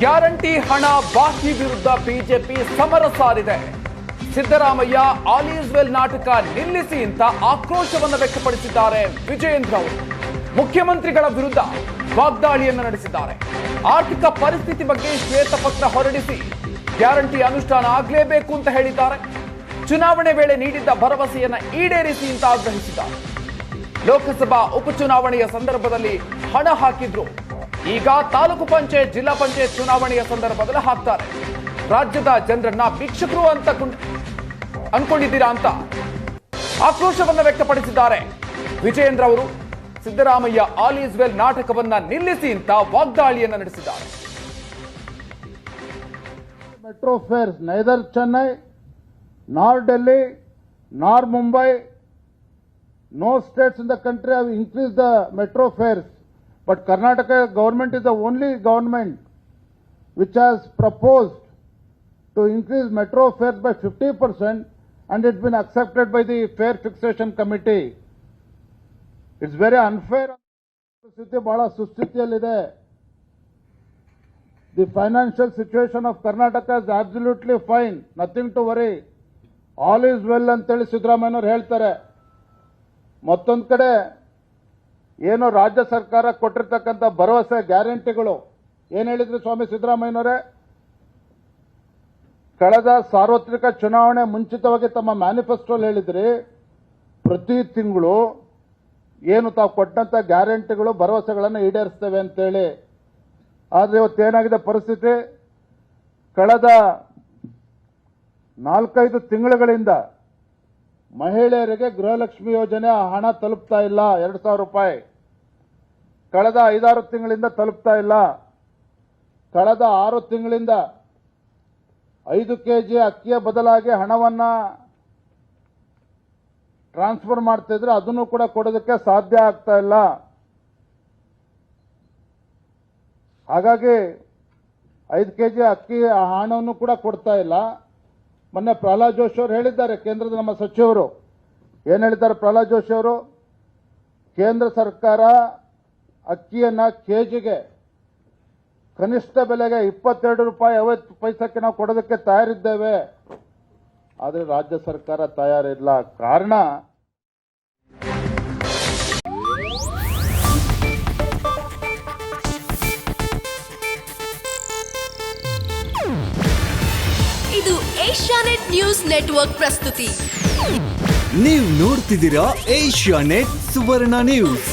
Guarantee ಹಣ ಬಾಕಿ ವಿರುದ್ಧ ಬಿಜೆಪಿ ಸಮರ ಸಾರಿದೆ. ಸಿದ್ದರಾಮಯ್ಯ ಆಲ್ ಈಸ್ ವೆಲ್ ನಾಟಕ ನಿಲ್ಲಿಸಿ ಅಂತ ಆಕ್ರೋಶವನ್ನು ವ್ಯಕ್ತಪಡಿಸಿದ್ದಾರೆ ವಿಜಯೇಂದ್ರ ಅವರು. ಮುಖ್ಯಮಂತ್ರಿಗಳ ವಿರುದ್ಧ ವಾಗ್ದಾಳಿಯನ್ನು ನಡೆಸಿದ್ದಾರೆ. ಆರ್ಥಿಕ ಪರಿಸ್ಥಿತಿ ಬಗ್ಗೆ ಶ್ವೇತಪತ್ರ ಹೊರಡಿಸಿ ಗ್ಯಾರಂಟಿ ಅನುಷ್ಠಾನ ಆಗಲೇಬೇಕು ಅಂತ ಹೇಳಿದ್ದಾರೆ. ಚುನಾವಣೆ ವೇಳೆ ನೀಡಿದ್ದ ಭರವಸೆಯನ್ನ ಈಡೇರಿಸಿ ಅಂತ ಆಗ್ರಹಿಸಿದ್ದಾರೆ. ಲೋಕಸಭಾ ಉಪಚುನಾವಣೆಯ ಸಂದರ್ಭದಲ್ಲಿ ಹಣ ಹಾಕಿದ್ರು, ಈಗ ತಾಲೂಕು ಪಂಚಾಯತ್ ಜಿಲ್ಲಾ ಪಂಚಾಯತ್ ಚುನಾವಣೆಯ ಸಂದರ್ಭದಲ್ಲಿ ಹಾಕ್ತಾರೆ. ರಾಜ್ಯದ ಜನರನ್ನ ಭಿಕ್ಷಕರು ಅಂತ ಅನ್ಕೊಂಡಿದ್ದೀರಾ ಅಂತ ಆಕ್ರೋಶವನ್ನ ವ್ಯಕ್ತಪಡಿಸಿದ್ದಾರೆ ವಿಜಯೇಂದ್ರ ಅವರು. ಸಿದ್ದರಾಮಯ್ಯ ಆಲ್ ಈಸ್ ವೆಲ್ ನಾಟಕವನ್ನ ನಿಲ್ಲಿಸಿ ಅಂತ ವಾಗ್ದಾಳಿಯನ್ನ ನಡೆಸಿದ್ದಾರೆ. ಮೆಟ್ರೋ ಫೇರ್ಸ್ ನೈದರ್ ಚೆನ್ನೈ ನಾರ್ ಡೆಲ್ಲಿ ನಾರ್ Mumbai, no states in the country have increased the metro fares, but Karnataka government is the only government which has proposed to increase metro fares by 50%, and it's been accepted by the fare fixation committee. It's very unfair. The financial situation of Karnataka is absolutely fine, nothing to worry. All is well anteli Siddaramಯ್ಯನವರು ಹೇಳ್ತಾರೆ. ಮತ್ತೊಂದು ಕಡೆ ಏನು ರಾಜ್ಯ ಸರ್ಕಾರ ಕೊಟ್ಟಿರ್ತಕ್ಕಂಥ ಭರವಸೆ ಗ್ಯಾರಂಟಿಗಳು ಏನು ಹೇಳಿದ್ರು ಸ್ವಾಮಿ ಸಿದ್ದರಾಮಯ್ಯನವರೇ? ಕಳೆದ ಸಾರ್ವತ್ರಿಕ ಚುನಾವಣೆ ಮುಂಚಿತವಾಗಿ ತಮ್ಮ ಮ್ಯಾನಿಫೆಸ್ಟೋಲ್ ಹೇಳಿದ್ರಿ ಪ್ರತಿ ತಿಂಗಳು ಏನು ತಾವು ಕೊಟ್ಟಂತ ಗ್ಯಾರಂಟಿಗಳು ಭರವಸೆಗಳನ್ನು ಈಡೇರಿಸ್ತೇವೆ ಅಂತೇಳಿ. ಆದರೆ ಇವತ್ತೇನಾಗಿದೆ ಪರಿಸ್ಥಿತಿ? ಕಳೆದ 4-5 ತಿಂಗಳುಗಳಿಂದ ಮಹಿಳೆಯರಿಗೆ ಗೃಹಲಕ್ಷ್ಮಿ ಯೋಜನೆ ಹಣ ತಲುಪ್ತಾ ಇಲ್ಲ. 2,000 ರೂಪಾಯಿ ಕಳೆದ 5-6 ತಿಂಗಳಿಂದ ತಲುಪ್ತಾ ಇಲ್ಲ. ಕಳೆದ 6 ತಿಂಗಳಿಂದ 5 ಕೆಜಿ ಅಕ್ಕಿಯ ಬದಲಾಗಿ ಹಣವನ್ನ ಟ್ರಾನ್ಸ್ಫರ್ ಮಾಡ್ತಿದ್ರೆ ಅದನ್ನು ಕೂಡ ಕೊಡೋದಕ್ಕೆ ಸಾಧ್ಯ ಆಗ್ತಾ ಇಲ್ಲ. ಹಾಗಾಗಿ 5 ಕೆಜಿ ಅಕ್ಕಿ ಹಣವನ್ನು ಕೂಡ ಕೊಡ್ತಾ ಇಲ್ಲ. ಮೊನ್ನೆ ಪ್ರಹ್ಲಾದ್ ಜೋಶಿ ಅವರು ಹೇಳಿದ್ದಾರೆ, ಕೇಂದ್ರದ ನಮ್ಮ ಸಚಿವರು ಏನು ಹೇಳಿದ್ದಾರೆ? ಪ್ರಹ್ಲಾದ್ ಜೋಶಿ ಅವರು ಕೇಂದ್ರ ಸರ್ಕಾರ ಅಕ್ಕಿಯನ್ನ ಕೆಜಿಗೆ ಕನಿಷ್ಠ ಬೆಲೆಗೆ 22 ರೂಪಾಯಿ 50 ಪೈಸಕ್ಕೆ ನಾವು ಕೊಡೋದಕ್ಕೆ ತಯಾರಿದ್ದೇವೆ. ಆದರೆ ರಾಜ್ಯ ಸರ್ಕಾರ ತಯಾರಿಲ್ಲ. ಕಾರಣ ಇದು ಏಷ್ಯಾನೆಟ್ ನ್ಯೂಸ್ ನೆಟ್ವರ್ಕ್ ಪ್ರಸ್ತುತಿ. ನೀವು ನೋಡ್ತಿದ್ದೀರಾ ಏಷ್ಯಾನೆಟ್ ಸುವರ್ಣ ನ್ಯೂಸ್.